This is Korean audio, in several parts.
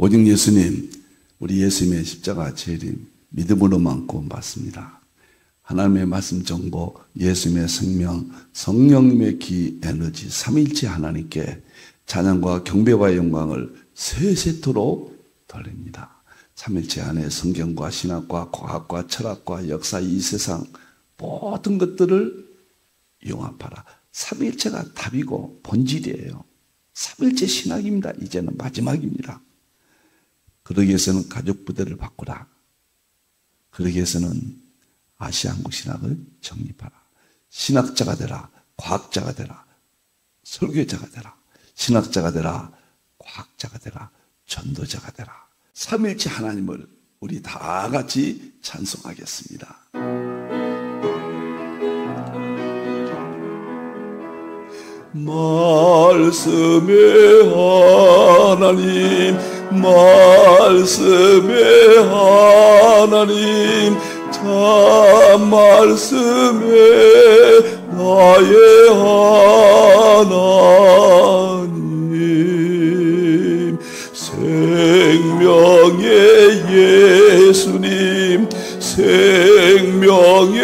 오직 예수님, 우리 예수님의 십자가 재림 믿음으로만 구원받습니다. 하나님의 말씀 정보, 예수님의 생명, 성령님의 기 에너지, 삼위일체 하나님께 찬양과 경배와 영광을 세세토록 돌립니다. 삼위일체 안에 성경과 신학과 과학과 철학과 역사, 이 세상 모든 것들을 융합하라. 삼위일체가 답이고 본질이에요. 삼위일체 신학입니다. 이제는 마지막입니다. 그러기 위해서는 가족 부대를 바꾸라. 그러기 위해서는 아시아 한국 신학을 정립하라. 신학자가 되라. 과학자가 되라. 설교자가 되라. 신학자가 되라. 과학자가 되라. 전도자가 되라. 삼위일체 하나님을 우리 다 같이 찬송하겠습니다. 말씀의 하나님, 말씀의 하나님, 참 말씀의 나의 하나님, 생명의 예수님, 생명의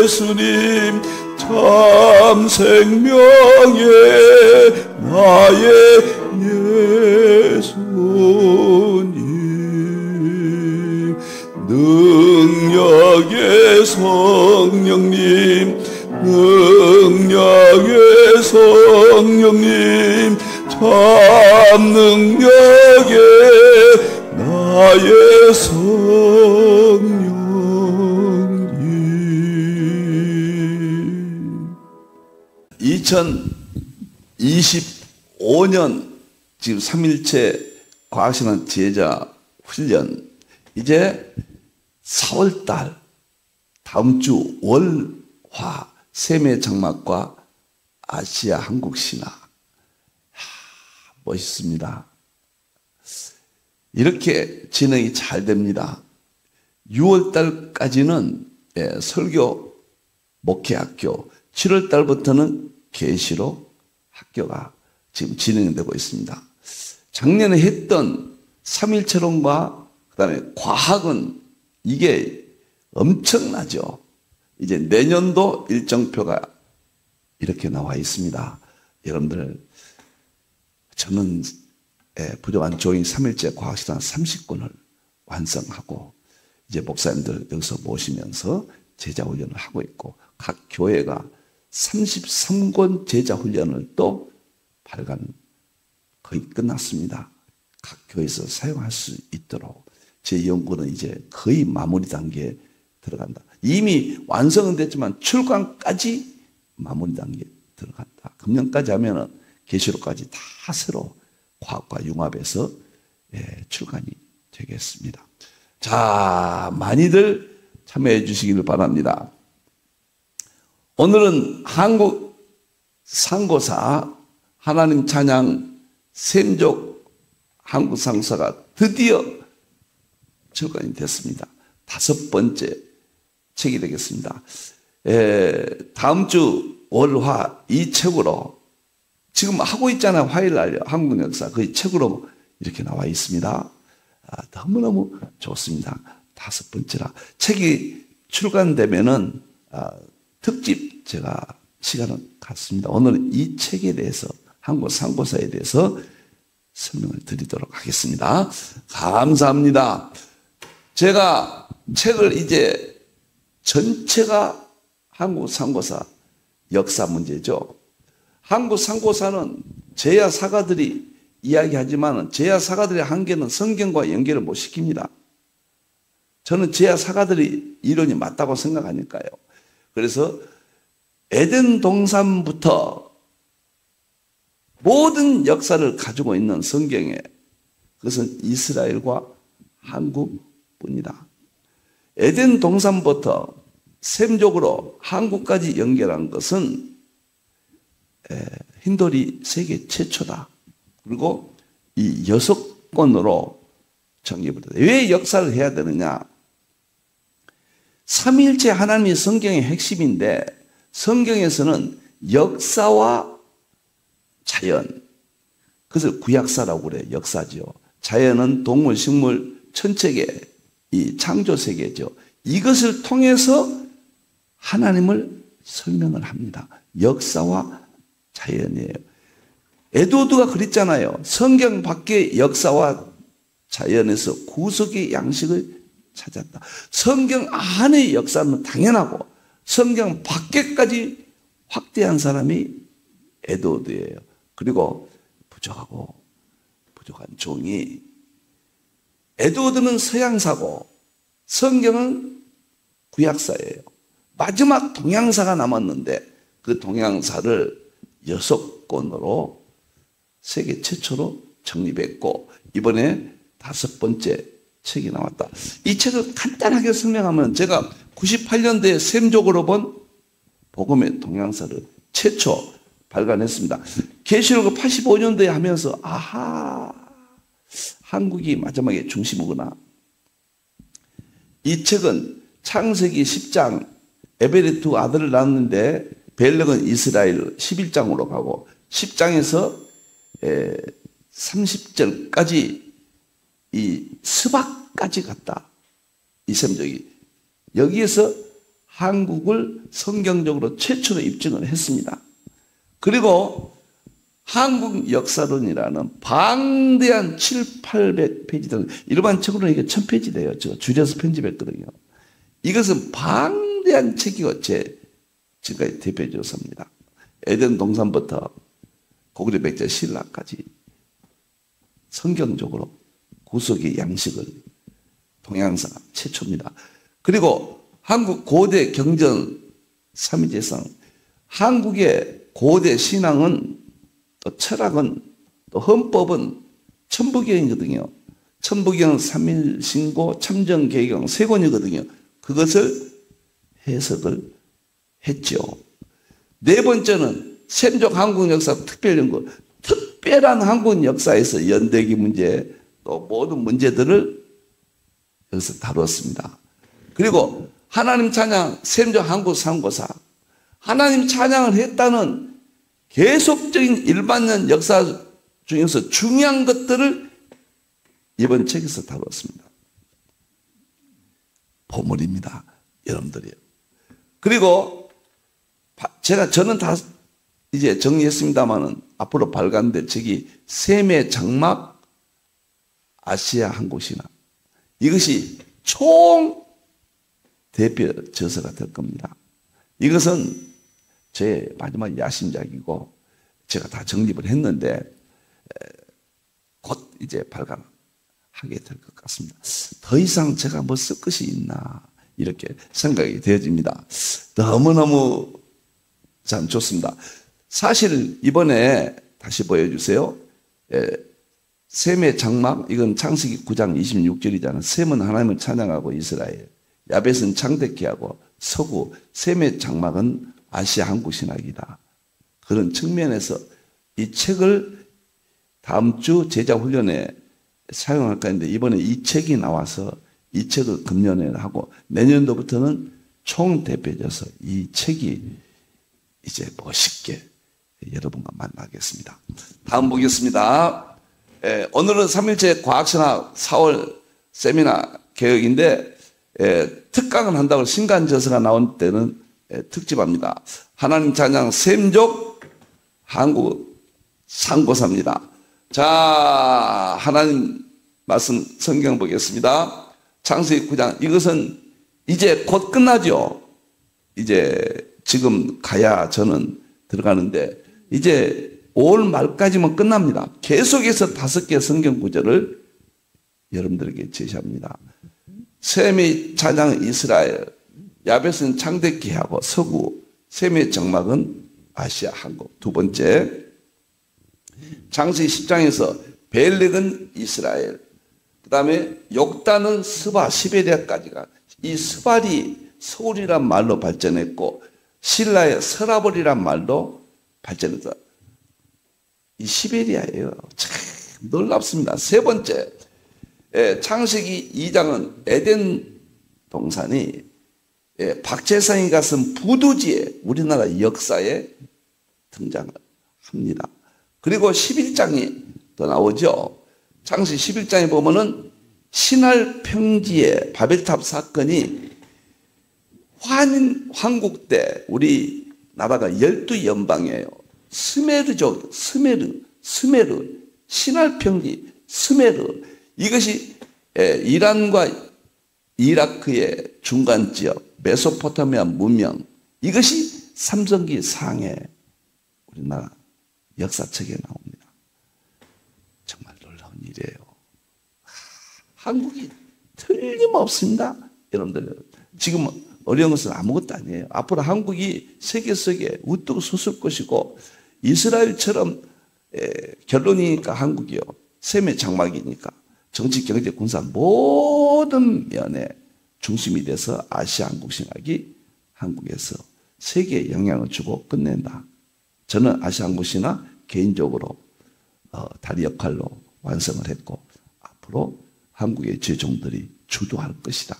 예수님, 참 생명의 나의 예수님, 능력의 성령님, 능력의 성령님, 참 능력의 나의 성령님. 2025년 지금 삼일체 과학신학 제자 훈련, 이제 4월달 다음 주 월화 세계 장막과 아시아 한국 신학, 멋있습니다. 이렇게 진행이 잘 됩니다. 6월달까지는 설교 목회학교, 7월달부터는 계시록 학교가 지금 진행되고 있습니다. 작년에 했던 삼일체론과 그다음에 과학은 이게 엄청나죠. 이제 내년도 일정표가 이렇게 나와 있습니다. 여러분들, 저는 부족한 조인 삼일체 과학시간 30권을 완성하고 이제 목사님들 여기서 모시면서 제자훈련을 하고 있고, 각 교회가 33권 제자훈련을 또 발간 거의 끝났습니다. 각 교회에서 사용할 수 있도록 제 연구는 이제 거의 마무리 단계에 들어간다. 이미 완성은 됐지만 출간까지 마무리 단계에 들어간다. 금년까지 하면은 계시록까지 다 새로 과학과 융합해서 출간이 되겠습니다. 자, 많이들 참여해 주시기를 바랍니다. 오늘은 한국 상고사 하나님 찬양 샘족 한국 상고사가 드디어 출간이 됐습니다. 5번째 책이 되겠습니다. 다음 주 월화 이 책으로 지금 하고 있잖아요. 화요일날 한국 역사 그 책으로 이렇게 나와 있습니다. 너무너무 좋습니다. 5번째라. 책이 출간되면은 특집 제가 시간을 갖습니다. 오늘은 이 책에 대해서 한국 상고사에 대해서 설명을 드리도록 하겠습니다. 감사합니다. 제가 책을 이제 전체가 한국 상고사 역사 문제죠. 한국 상고사는 제야 사가들이 이야기하지만 제야 사가들의 한계는 성경과 연결을 못 시킵니다. 저는 제야 사가들이 이론이 맞다고 생각하니까요. 그래서 에덴 동산부터 모든 역사를 가지고 있는 성경에, 그것은 이스라엘과 한국뿐이다. 에덴 동산부터 셈족으로 한국까지 연결한 것은 힌돌이 세계 최초다. 그리고 이 6권으로 정립을 했다. 왜 역사를 해야 되느냐? 삼위일체 하나님이 성경의 핵심인데, 성경에서는 역사와 자연, 그것을 구약사라고 그래요. 역사지요. 자연은 동물, 식물, 천체계, 이 창조 세계죠. 이것을 통해서 하나님을 설명을 합니다. 역사와 자연이에요. 에드워드가 그랬잖아요. 성경 밖의 역사와 자연에서 구속의 양식을 찾았다. 성경 안의 역사는 당연하고 성경 밖에까지 확대한 사람이 에드워드예요. 그리고 부족한 종이, 에드워드는 서양사고 성경은 구약사예요. 마지막 동양사가 남았는데 그 동양사를 6권으로 세계 최초로 정립했고 이번에 5번째 책이 나왔다. 이 책을 간단하게 설명하면 제가 98년도에 샘족으로 본 복음의 동양사를 최초 발간했습니다. 계시록을 85년도에 하면서 한국이 마지막에 중심이구나. 이 책은 창세기 10장 에벨이 두 아들을 낳았는데 벨렉은 이스라엘 11장으로 가고 10장에서 30절까지 이 스바까지 갔다. 이 샘족이. 여기에서 한국을 성경적으로 최초로 입증을 했습니다. 그리고 한국 역사론이라는 방대한 700~800페이지, 일반 책으로는 이게 1000페이지 돼요. 제가 줄여서 편집했거든요. 이것은 방대한 책이고 제 지금까지 대표 조서입니다. 에덴 동산부터 고구려 백제 신라까지 성경적으로 구속의 양식을 동양사 최초입니다. 그리고 한국 고대 경전 삼위재성, 한국의 고대 신앙은 또 철학은 또 헌법은 천부경이거든요. 천부경, 삼일신고, 참정계경 세 권이거든요. 그것을 해석을 했죠. 네 번째는 샘족 한국 역사 특별연구, 특별한 한국 역사에서 연대기 문제 또 모든 문제들을 여기서 다뤘습니다. 그리고 하나님 찬양 샘족 한국 상고사, 하나님 찬양을 했다는 계속적인 일반년 역사 중에서 중요한 것들을 이번 책에서 다뤘습니다. 보물입니다, 여러분들이요. 그리고 저는 다 이제 정리했습니다만은 앞으로 발간될 책이 셈의 장막 아시아 한국신화, 이것이 총 대표 저서가 될 겁니다. 이것은 제 마지막 야심작이고 제가 다 정립을 했는데 곧 이제 발간하게 될 것 같습니다. 더 이상 제가 뭐 쓸 것이 있나 이렇게 생각이 되어집니다. 너무너무 참 좋습니다. 사실 이번에 다시 보여주세요. 셈의 장막, 이건 창세기 9장 26절이잖아요. 셈은 하나님을 찬양하고 이스라엘, 야벳은 창대케 하고 서구, 셈의 장막은 아시아 한국 신학이다. 그런 측면에서 이 책을 다음 주 제자 훈련에 사용할까 했는데 이번에 이 책이 나와서 이 책을 금년에 하고 내년도부터는 총 대표져서 이 책이 이제 멋있게 여러분과 만나겠습니다. 다음 보겠습니다. 오늘은 3일째 과학신학 4월 세미나 개혁인데 특강을 한다고 신간저서가 나온 때는 특집합니다. 하나님 찬양 샘족 한국 상고사입니다. 자, 하나님 말씀 성경 보겠습니다. 창세기 9장, 이것은 이제 곧 끝나죠. 이제 지금 가야 저는 들어가는데 이제 5월 말까지만 끝납니다. 계속해서 5개 성경 구절을 여러분들에게 제시합니다. 셈의 찬양 이스라엘, 야벳은 창대케 하고 서구, 셈의 장막은 아시아 한국. 두 번째, 창세기 10장에서 벨렉은 이스라엘, 그 다음에 욕단은 스바, 시베리아까지가, 이 스발이 서울이란 말로 발전했고 신라의 서라벌이란 말로 발전했다. 이 시베리아예요. 참 놀랍습니다. 세 번째, 창세기 2장은 에덴 동산이 박재상이 갔은 부두지에 우리나라 역사에 등장을 합니다. 그리고 11장이 또 나오죠. 창세기 11장에 보면은 신할 평지의 바벨탑 사건이 황국 때 우리 나라가 12연방이에요. 스메르족, 스메르, 신할 평지, 스메르. 이것이 이란과 이라크의 중간 지역, 메소포타미아 문명. 이것이 삼성기 상해 우리나라 역사책에 나옵니다. 정말 놀라운 일이에요. 한국이 틀림없습니다. 여러분들 지금 어려운 것은 아무것도 아니에요. 앞으로 한국이 세계 속에 우뚝 솟을 것이고 이스라엘처럼 결론이니까 한국이요. 셈의 장막이니까 정치, 경제, 군사 모든 면에 중심이 돼서 아시아 한국신학이 한국에서 세계에 영향을 주고 끝낸다. 저는 아시아 한국신학 개인적으로 다리 역할로 완성을 했고 앞으로 한국의 제종들이 주도할 것이다.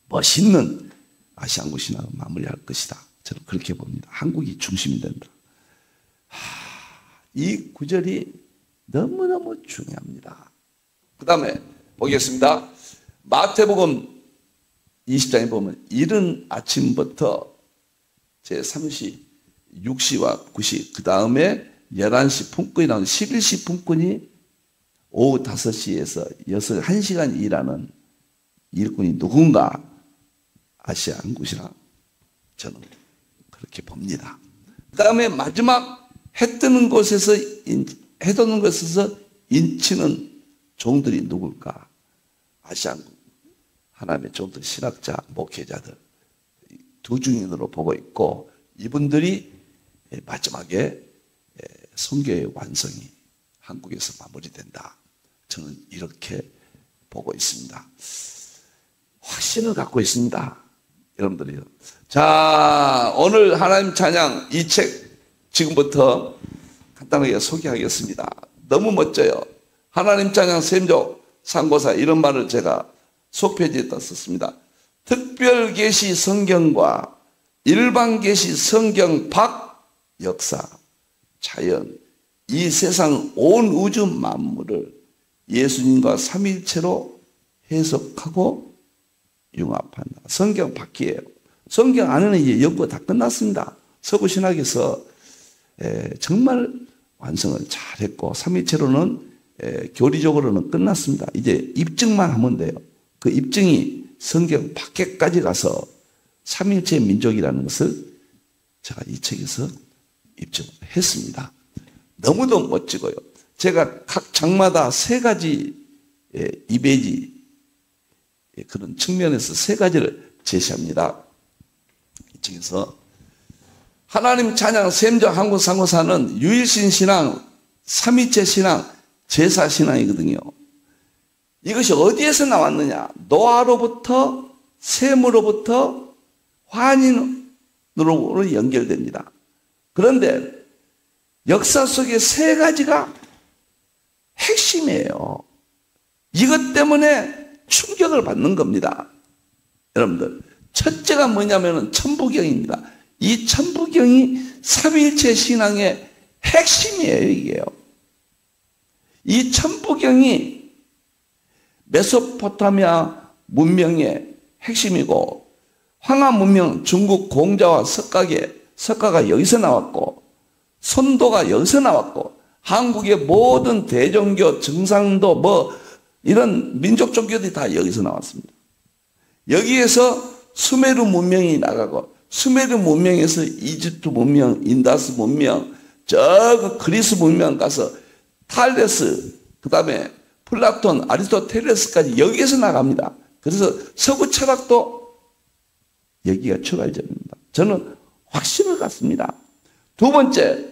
멋있는 아시아 한국신학을 마무리할 것이다. 저는 그렇게 봅니다. 한국이 중심이 된다. 이 구절이 너무너무 중요합니다. 그 다음에 보겠습니다. 마태복음 20장에 보면 이른 아침부터 제3시, 6시와 9시, 그 다음에 11시 품꾼이 나오는 11시 품꾼이 오후 5시에서 1시간 일하는 일꾼이 누군가 아시아 한국이라 저는 그렇게 봅니다. 그 다음에 마지막 해 뜨는 곳에서 인치는 종들이 누굴까? 아시아 한국. 하나님의 종들, 신학자, 목회자들 두 중인으로 보고 있고 이분들이 마지막에 선교의 완성이 한국에서 마무리된다. 저는 이렇게 보고 있습니다. 확신을 갖고 있습니다. 여러분들이요. 자, 오늘 하나님 찬양 이 책 지금부터 간단하게 소개하겠습니다. 너무 멋져요. 하나님 찬양 샘족 상고사 이런 말을 제가 속페이지에다 썼습니다. 특별 계시 성경과 일반 계시 성경 밖 역사, 자연, 이 세상 온 우주 만물을 예수님과 삼위일체로 해석하고 융합한다. 성경 밖이에요. 성경 안에는 이제 연구가 다 끝났습니다. 서구신학에서 정말 완성을 잘했고 삼위일체로는 교리적으로는 끝났습니다. 이제 입증만 하면 돼요. 그 입증이 성경 밖에까지 가서 삼위일체의 민족이라는 것을 제가 이 책에서 입증을 했습니다. 너무도 멋지고요. 제가 각 장마다 3가지 이미지 그런 측면에서 3가지를 제시합니다. 이 책에서 하나님 찬양 샘정 한국 상고사는 유일신 신앙, 삼위체 신앙, 제사 신앙이거든요. 이것이 어디에서 나왔느냐? 노아로부터 셈으로부터 환인으로 연결됩니다. 그런데 역사 속에 3가지가 핵심이에요. 이것 때문에 충격을 받는 겁니다. 여러분들 첫째가 뭐냐면 천부경입니다. 이 천부경이 삼위일체 신앙의 핵심이에요. 이게요. 이 천부경이 메소포타미아 문명의 핵심이고 황하 문명 중국 공자와 석가가 여기서 나왔고 선도가 여기서 나왔고 한국의 모든 대종교, 증상도 뭐 이런 민족 종교들이 다 여기서 나왔습니다. 여기에서 수메르 문명이 나가고 수메르 문명에서 이집트 문명, 인다스 문명, 저 그리스 문명 가서 탈레스, 그 다음에 플라톤, 아리스토텔레스까지 여기에서 나갑니다. 그래서 서구 철학도 여기가 출발점입니다. 저는 확신을 갖습니다. 두 번째,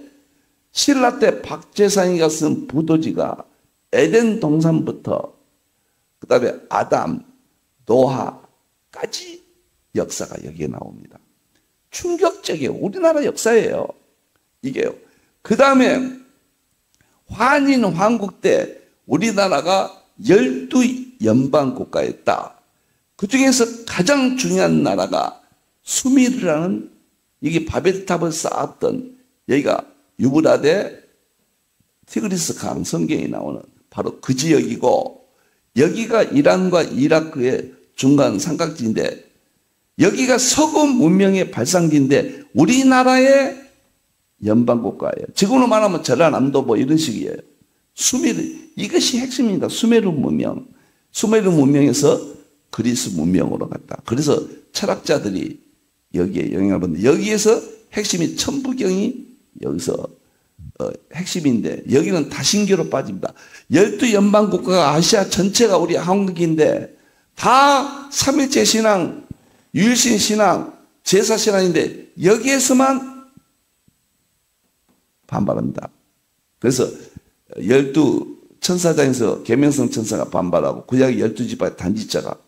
신라 때 박재상이가 쓴 부도지가 에덴 동산부터 그 다음에 아담, 노아까지 역사가 여기에 나옵니다. 충격적이에요. 우리나라 역사예요. 이게요. 그 다음에 환인 황국 때 우리나라가 12연방 국가였다. 그 중에서 가장 중요한 나라가 수미르라는 이게 바벨탑을 쌓았던 여기가 유브라데 티그리스 강 성경에 나오는 바로 그 지역이고, 여기가 이란과 이라크의 중간 삼각지인데, 여기가 서구 문명의 발상지인데 우리나라의 연방국가예요. 지금으로 말하면 전라남도 뭐 이런 식이에요. 수메르, 이것이 핵심입니다. 수메르 문명. 수메르 문명에서 그리스 문명으로 갔다. 그래서 철학자들이 여기에 영향을 받는데, 여기에서 핵심이 천부경이 여기서 핵심인데, 여기는 다신교로 빠집니다. 12연방국가가 아시아 전체가 우리 한국인데 다 삼일체 신앙, 유일신 신앙, 제사 신앙인데 여기에서만 반발합니다. 그래서 12천사장에서 계명성 천사가 반발하고, 구약 12지파 단지자가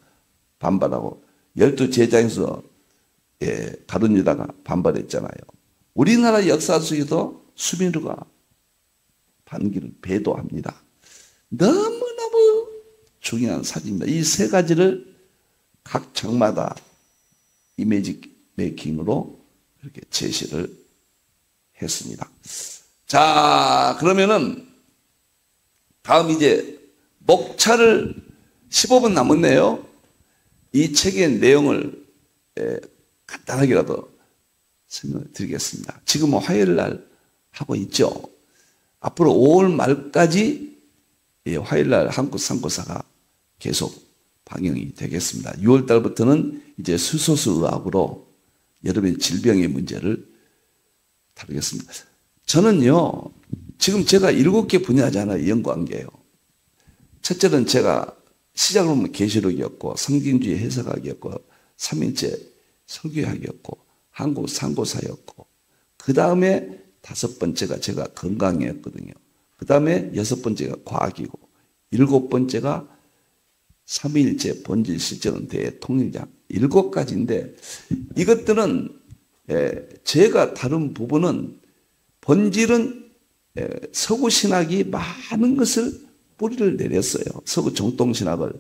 반발하고, 12제장에서 가룟 유다가 반발했잖아요. 우리나라 역사 속에도 수메르가 반기를 배도합니다. 너무너무 중요한 사진입니다. 이 세 가지를 각 장마다 이미지 메이킹으로 이렇게 제시를 했습니다. 자, 그러면은 다음 이제 목차를 15분 남았네요. 이 책의 내용을 간단하게라도 설명을 드리겠습니다. 지금은 화요일 날 하고 있죠. 앞으로 5월 말까지 화요일 날 한국 상고사가 계속 방영이 되겠습니다. 6월 달부터는 이제 수소수 의학으로 여러분의 질병의 문제를 다루겠습니다. 저는요, 지금 제가 7개 분야잖아요. 연구한 게요. 첫째는 제가 시작을 보면 계시록이었고, 성경주의 해석학이었고, 삼일체 설교학이었고, 한국 상고사였고, 그 다음에 5번째가 제가 건강이었거든요. 그 다음에 6번째가 과학이고, 7번째가 삼위일체 본질 실제론 대통령장, 7가지인데, 이것들은 제가 다룬 부분은 본질은 서구 신학이 많은 것을 뿌리를 내렸어요. 서구 정통신학을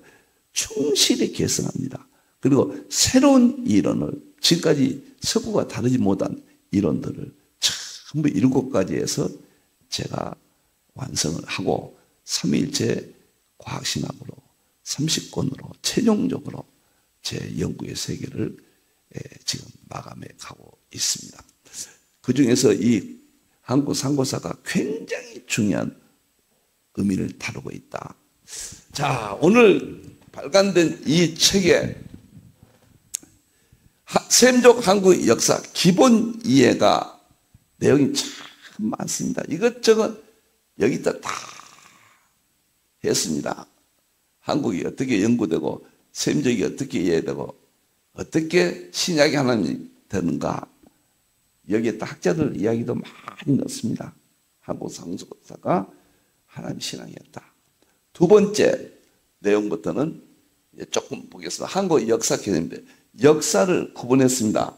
충실히 개선합니다. 그리고 새로운 이론을, 지금까지 서구가 다르지 못한 이론들을 전부 7가지에서 제가 완성을 하고, 삼위일체 과학신학으로 30권으로 최종적으로 제 연구의 세계를 지금 마감해 가고 있습니다. 그 중에서 이 한국 상고사가 굉장히 중요한 의미를 다루고 있다. 자, 오늘 발간된 이 책에 셈족 한국 역사 기본 이해가 내용이 참 많습니다. 이것저것 여기다 다 했습니다. 한국이 어떻게 연구되고, 셈족이 어떻게 이해되고, 어떻게 신약이 하나님이 되는가, 여기에 학자들 이야기도 많이 넣습니다. 한국 상고사가 하나님 신앙이었다. 두 번째 내용부터는 조금 보겠습니다. 한국 역사 개념인데, 역사를 구분했습니다.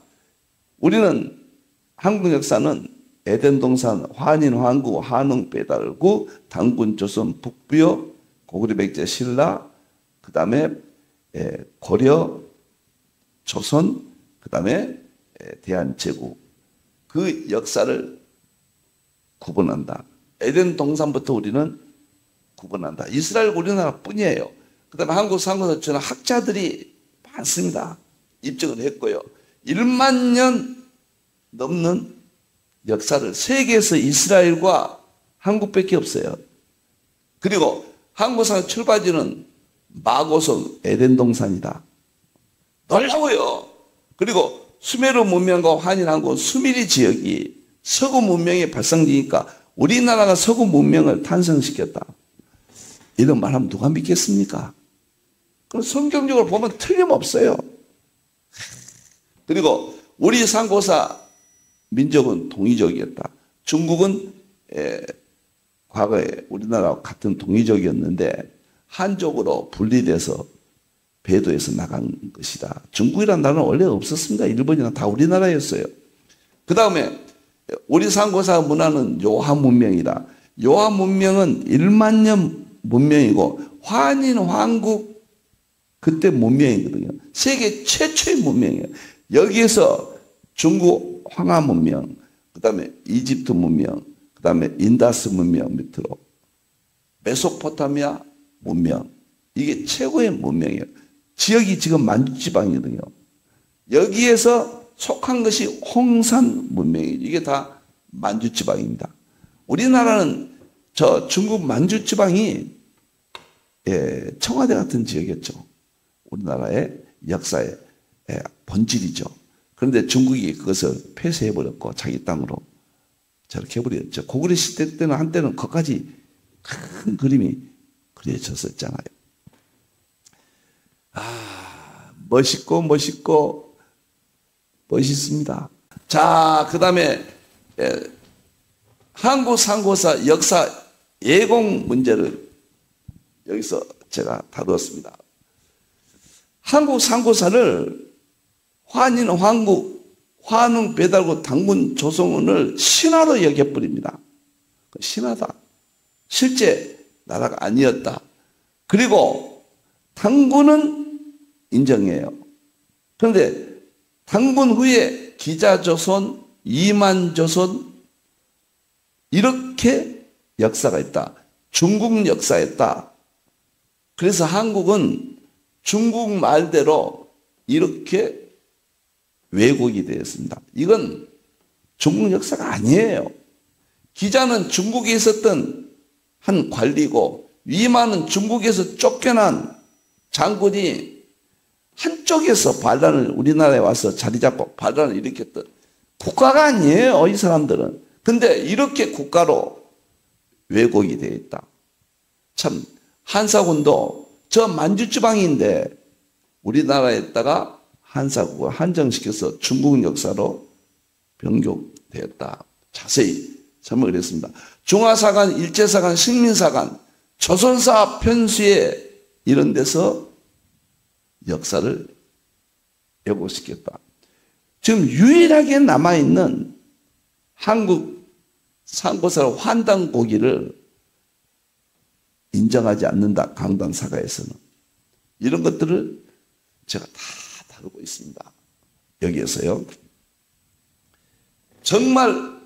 우리는 한국 역사는 에덴 동산, 환인, 환구, 한웅, 배달구, 당군, 조선, 북부여, 고구려, 백제, 신라, 그 다음에 고려, 조선, 그 다음에 대한제국, 그 역사를 구분한다. 에덴 동산부터 우리는 구분한다. 이스라엘 우리나라 뿐이에요. 그 다음에 한국 상고사처럼 학자들이 많습니다. 입증을 했고요. 1만 년 넘는 역사를, 세계에서 이스라엘과 한국밖에 없어요. 그리고 한국상 출발지는 마고성 에덴 동산이다. 놀라워요. 그리고 수메르 문명과 환인한국 수미리 지역이 서구 문명의 발상지니까 우리나라가 서구 문명을 탄생시켰다. 이런 말하면 누가 믿겠습니까? 그럼 성경적으로 보면 틀림없어요. 그리고 우리 상고사 민족은 동이족이었다. 중국은 과거에 우리나라와 같은 동이족이었는데 한족으로 분리돼서 배도해서 나간 것이다. 중국이라는 나라는 원래 없었습니다. 일본이나 다 우리나라였어요. 그 다음에 우리 상고사 문화는 요하 문명이다. 요하 문명은 1만 년 문명이고, 환인, 환국 그때 문명이거든요. 세계 최초의 문명이에요. 여기에서 중국 황하 문명, 그 다음에 이집트 문명, 그 다음에 인다스 문명 밑으로 메소포타미아 문명, 이게 최고의 문명이에요. 지역이 지금 만주지방이거든요. 여기에서 속한 것이 홍산 문명이에요. 이게 다 만주지방입니다. 우리나라는 저 중국 만주지방이 청와대 같은 지역이었죠. 우리나라의 역사의 본질이죠. 그런데 중국이 그것을 폐쇄해버렸고 자기 땅으로 저렇게 해버렸죠. 고구려 시대 때는 한때는 거기까지 큰 그림이 그려졌었잖아요. 멋있고 멋있습니다. 자, 그 다음에 한국 상고사 역사 예공 문제를 여기서 제가 다루었습니다. 한국 상고사를 환인, 황국, 환웅, 배달국, 당군, 조성은을 신화로 여겨버립니다. 신화다. 실제 나라가 아니었다. 그리고 당군은 인정해요. 그런데 당군 후에 기자조선, 이만조선 이렇게 역사가 있다. 중국 역사였다. 그래서 한국은 중국 말대로 이렇게 왜곡이 되었습니다. 이건 중국 역사가 아니에요. 기자는 중국에 있었던 한 관리고 위만은 중국에서 쫓겨난 장군이 한쪽에서 반란을 우리나라에 와서 자리 잡고 반란을 일으켰던 국가가 아니에요. 이 사람들은. 근데 이렇게 국가로 왜곡이 되어 있다. 참 한사군도 저 만주지방인데 우리나라에다가 한사국을 한정시켜서 중국 역사로 변경되었다. 자세히 설명을 했습니다. 중화사관, 일제사관, 식민사관, 조선사 편수에 이런 데서 역사를 왜곡시켰다. 지금 유일하게 남아있는 한국 상고사로 환단고기를 인정하지 않는다. 강단사가에서는. 이런 것들을 제가 다 다루고 있습니다. 여기에서요. 정말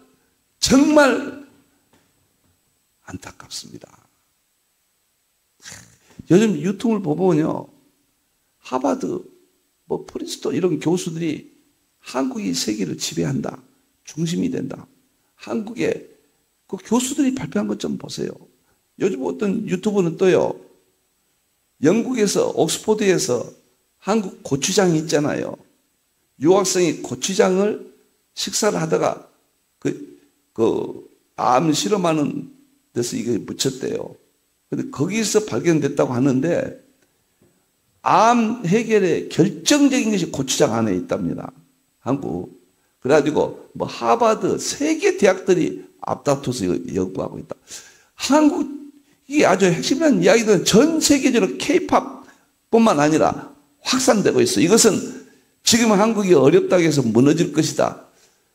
안타깝습니다. 요즘 유튜브를 보면요. 하버드, 프린스턴 이런 교수들이 한국이 세계를 지배한다. 중심이 된다. 한국의 그 교수들이 발표한 것 좀 보세요. 요즘 어떤 유튜브는 또요. 영국에서 옥스포드에서 한국 고추장이 있잖아요. 유학생이 고추장을 식사를 하다가 암 실험하는 데서 이게 묻혔대요. 근데 거기서 발견됐다고 하는데 암 해결의 결정적인 것이 고추장 안에 있답니다. 한국. 그래가지고 하버드 세계 대학들이 앞다퉈서 연구하고 있다. 한국이 아주 핵심적인 이야기들은 전 세계적으로 K-팝뿐만 아니라 확산되고 있어. 이것은 지금 한국이 어렵다고 해서 무너질 것이다.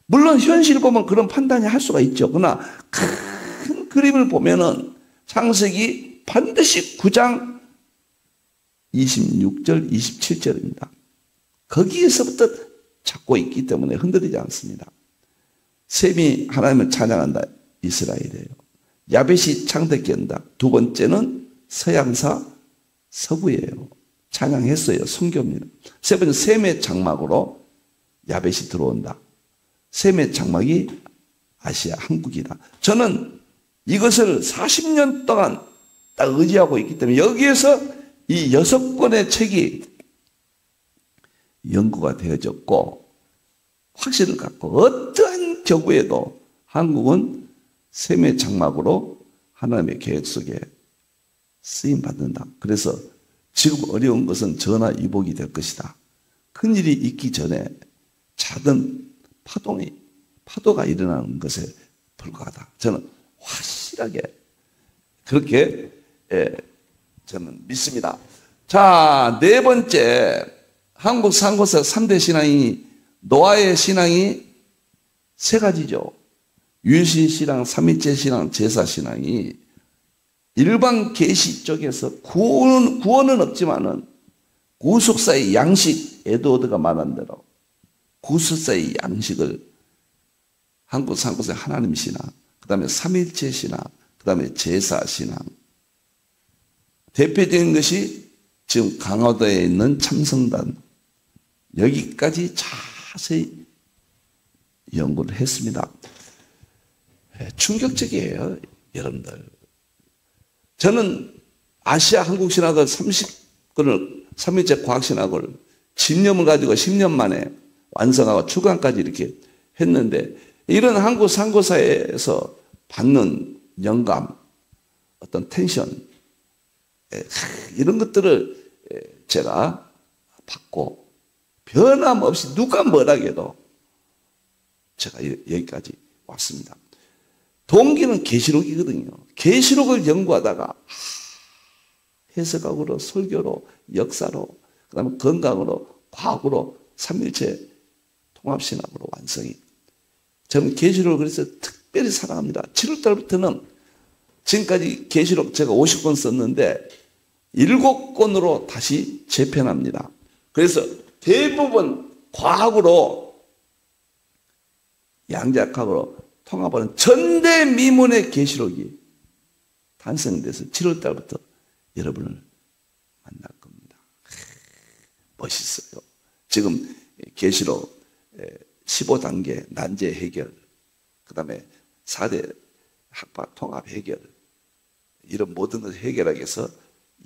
물론 현실 보면 그런 판단이 할 수가 있죠. 그러나 큰 그림을 보면은 창세기 반드시 9장 26절, 27절입니다. 거기에서부터 찾고 있기 때문에 흔들리지 않습니다. 셈이 하나님을 찬양한다. 이스라엘이에요. 야벳이 창대케 한다. 두 번째는 서양사 서부예요. 찬양했어요. 성교입니다. 세 번째 셈의 장막으로 야벳이 들어온다. 셈의 장막이 아시아, 한국이다. 저는 이것을 40년 동안 딱 의지하고 있기 때문에 여기에서 이 6권의 책이 연구가 되어졌고 확신을 갖고 어떠한 경우에도 한국은 셈의 장막으로 하나님의 계획 속에 쓰임받는다. 그래서 지금 어려운 것은 전화위복이 될 것이다. 큰일이 있기 전에 작은 파도가 일어나는 것에 불과하다. 저는 확실하게 그렇게 저는 믿습니다. 자, 네 번째 한국 상고사 3대 신앙이 노아의 신앙이 세 가지죠. 유일신신앙, 삼위체 신앙, 제사신앙이 일반 계시 쪽에서 구원은 없지만은 구속사의 양식, 에드워드가 말한 대로 구속사의 양식을 한국 상고사의 하나님 신앙, 그 다음에 삼일체 신앙, 그 다음에 제사 신앙. 대표적인 것이 지금 강화도에 있는 참성단. 여기까지 자세히 연구를 했습니다. 충격적이에요, 여러분들. 저는 아시아 한국신학을 30권을, 삼일체 과학신학을 집념을 가지고 10년 만에 완성하고 출간까지 이렇게 했는데, 이런 한국 상고사에서 받는 영감, 어떤 텐션, 이런 것들을 제가 받고 변함없이 누가 뭐라 해도 제가 여기까지 왔습니다. 동기는 계시록이거든요. 계시록을 연구하다가 해석학으로, 설교로, 역사로, 그 다음에 건강으로, 과학으로, 삼일체 통합신학으로 완성이. 저는 계시록을 그래서 특별히 사랑합니다. 7월 달부터는 지금까지 계시록 제가 50권 썼는데 7권으로 다시 재편합니다. 그래서 대부분 과학으로, 양자학으로 통합하는 전대미문의 계시록이 탄생돼서 7월 달부터 여러분을 만날 겁니다. 멋있어요. 지금 계시록 15단계 난제 해결, 그 다음에 4대 학파 통합 해결, 이런 모든 것을 해결하기 위해서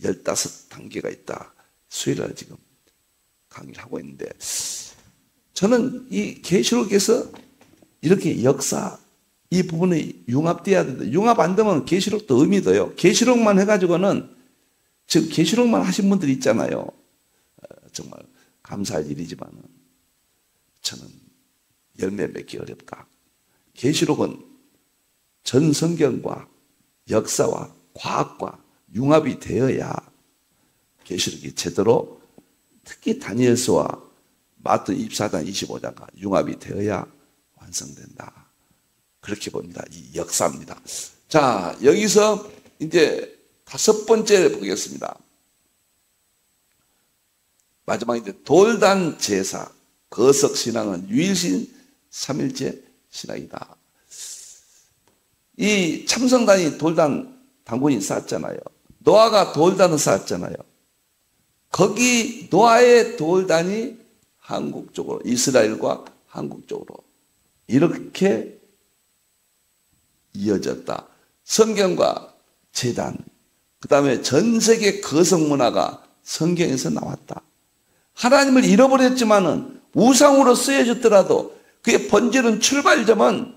15단계가 있다. 수요일날 지금 강의를 하고 있는데, 저는 이 계시록에서 이렇게 역사, 이 부분이 융합돼야 된다. 융합 안 되면 계시록도 의미도요. 계시록만 해가지고는, 지금 계시록만 하신 분들이 있잖아요. 정말 감사할 일이지만 저는 열매 맺기 어렵다. 계시록은 전 성경과 역사와 과학과 융합이 되어야 계시록이 제대로, 특히 다니엘서와 마태 24장 25장과 융합이 되어야 완성된다. 그렇게 봅니다. 이 역사입니다. 자, 여기서 이제 5번째 보겠습니다. 마지막 이제 돌단 제사, 거석 신앙은 유일신 삼일체 신앙이다. 이 참성단이 돌단 당군이 쌓았잖아요. 노아가 돌단을 쌓았잖아요. 거기 노아의 돌단이 한국 쪽으로, 이스라엘과 한국 쪽으로 이렇게 이어졌다. 성경과 제단, 그 다음에 전 세계 거석 문화가 성경에서 나왔다. 하나님을 잃어버렸지만은 우상으로 쓰여졌더라도 그의 본질은, 출발점은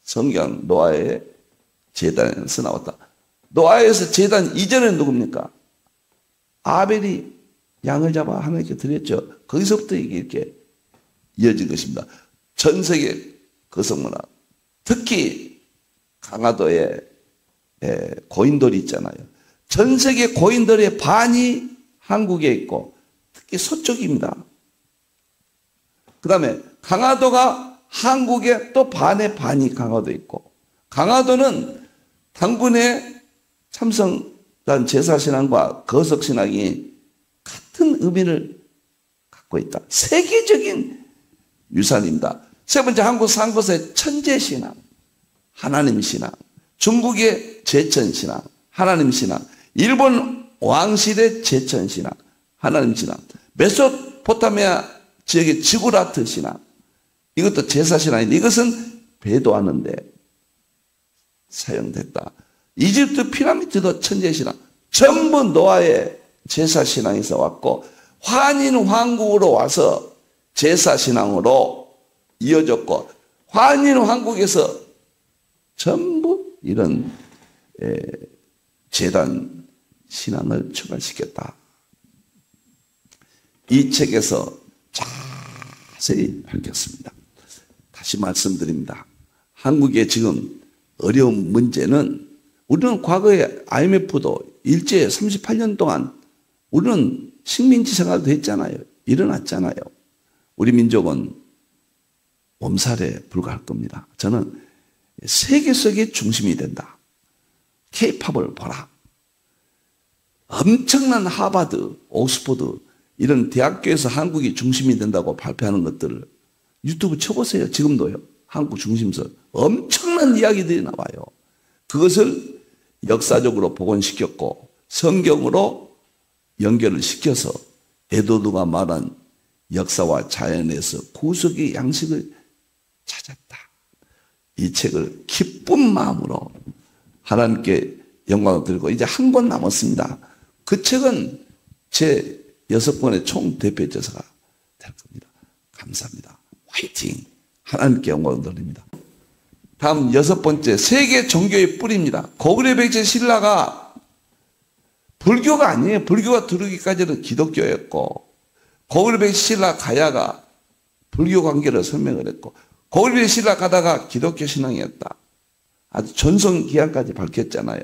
성경 노아의 제단에서 나왔다. 노아에서 제단 이전에 누굽니까? 아벨이 양을 잡아 하나님께 드렸죠. 거기서부터 이게 이렇게 이어진 것입니다. 전 세계 거석문화, 특히 강화도에 고인돌이 있잖아요. 전 세계 고인돌의 반이 한국에 있고 특히 서쪽입니다. 그 다음에 강화도가 한국에 또 반의 반이 강화도에 있고, 강화도는 당군의 참성단 제사신앙과 거석신앙이 같은 의미를 갖고 있다. 세계적인 유산입니다. 세 번째, 한국 상고사의 천재신앙, 하나님신앙, 중국의 제천신앙, 하나님신앙, 일본 왕실의 제천신앙, 하나님신앙, 메소포타미아 지역의 지구라트 신앙, 이것도 제사신앙인데 이것은 배도하는데 사용됐다. 이집트 피라미드도 천재신앙, 전부 노아의 제사신앙에서 왔고 환인 왕국으로 와서 제사신앙으로 이어졌고, 환인 왕국에서 전부 이런 제단 신앙을 출발시켰다. 이 책에서 자세히 밝혔습니다. 다시 말씀드립니다. 한국의 지금 어려운 문제는, 우리는 과거에 IMF도 일제 38년 동안 우리는 식민지 생활도 했잖아요. 일어났잖아요. 우리 민족은 몸살에 불과할 겁니다. 저는 세계 속의 중심이 된다. K-팝을 보라. 엄청난 하버드, 옥스퍼드 이런 대학교에서 한국이 중심이 된다고 발표하는 것들을 유튜브 쳐보세요. 지금도요. 한국 중심서 엄청난 이야기들이 나와요. 그것을 역사적으로 복원시켰고 성경으로 연결을 시켜서 에도드가 말한 역사와 자연에서 구속의 양식을 찾았다. 이 책을 기쁜 마음으로 하나님께 영광을 드리고 이제 한 권 남았습니다. 그 책은 제 6권의 총 대표 저서가 될 겁니다. 감사합니다. 화이팅! 하나님께 영광을 드립니다. 다음 6번째, 세계 종교의 뿌리입니다. 고구려 백제 신라가 불교가 아니에요. 불교가 들어오기까지는 기독교였고 고구려 백제 신라 가야가 불교 관계를 설명을 했고 고구려 백제 신라 가다가 기독교 신앙이었다. 아주 전성 기한까지 밝혔잖아요.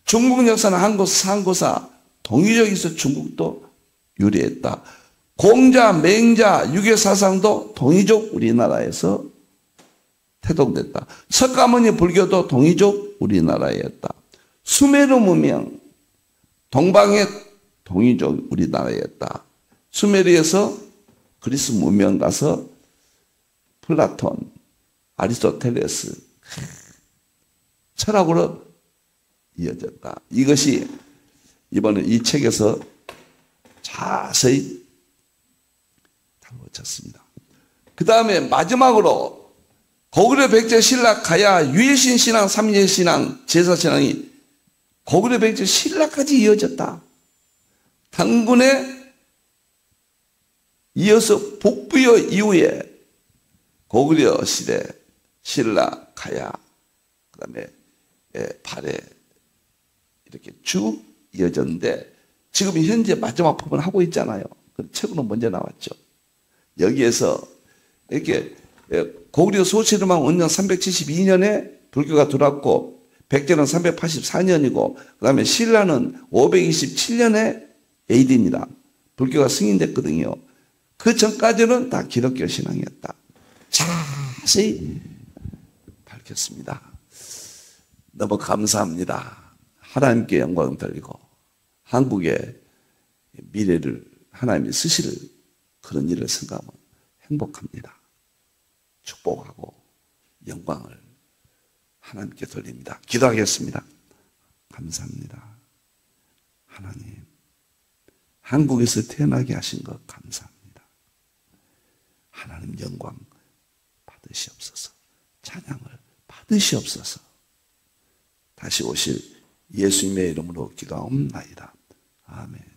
중국 역사는 한고사, 동이족에 있어 중국도 유리했다. 공자, 맹자, 유교 사상도 동이족 우리나라에서 태동됐다. 석가모니 불교도 동이족 우리나라였다. 수메르 문명, 동방의 동이족 우리나라였다. 수메르에서 그리스 문명 가서 플라톤, 아리스토텔레스 철학으로 이어졌다. 이것이 이번에 이 책에서 자세히 다루어졌습니다. 그 다음에 마지막으로 고구려 백제 신라 가야 유해신 신앙, 삼재 신앙, 제사 신앙이 고구려 백제 신라까지 이어졌다. 당군에 이어서 북부여 이후에 고구려 시대 신라 가야 그 다음에 발해 이렇게 쭉 이어졌는데 지금 현재 마지막 부분 하고 있잖아요. 책으로 먼저 나왔죠. 여기에서 이렇게 고구려 소실만 원년 372년에 불교가 들어왔고 백제는 384년이고 그 다음에 신라는 527년에 AD입니다. 불교가 승인됐거든요. 그 전까지는 다 기독교 신앙이었다. 자세히 밝혔습니다. 너무 감사합니다. 하나님께 영광 돌리고 한국의 미래를 하나님이 쓰실 그런 일을 생각하면 행복합니다. 축복하고 영광을 하나님께 돌립니다. 기도하겠습니다. 감사합니다. 하나님, 한국에서 태어나게 하신 것 감사합니다. 하나님 영광 받으시옵소서. 찬양을 받으시옵소서. 다시 오실 예수님의 이름으로 기도하옵나이다. 아멘.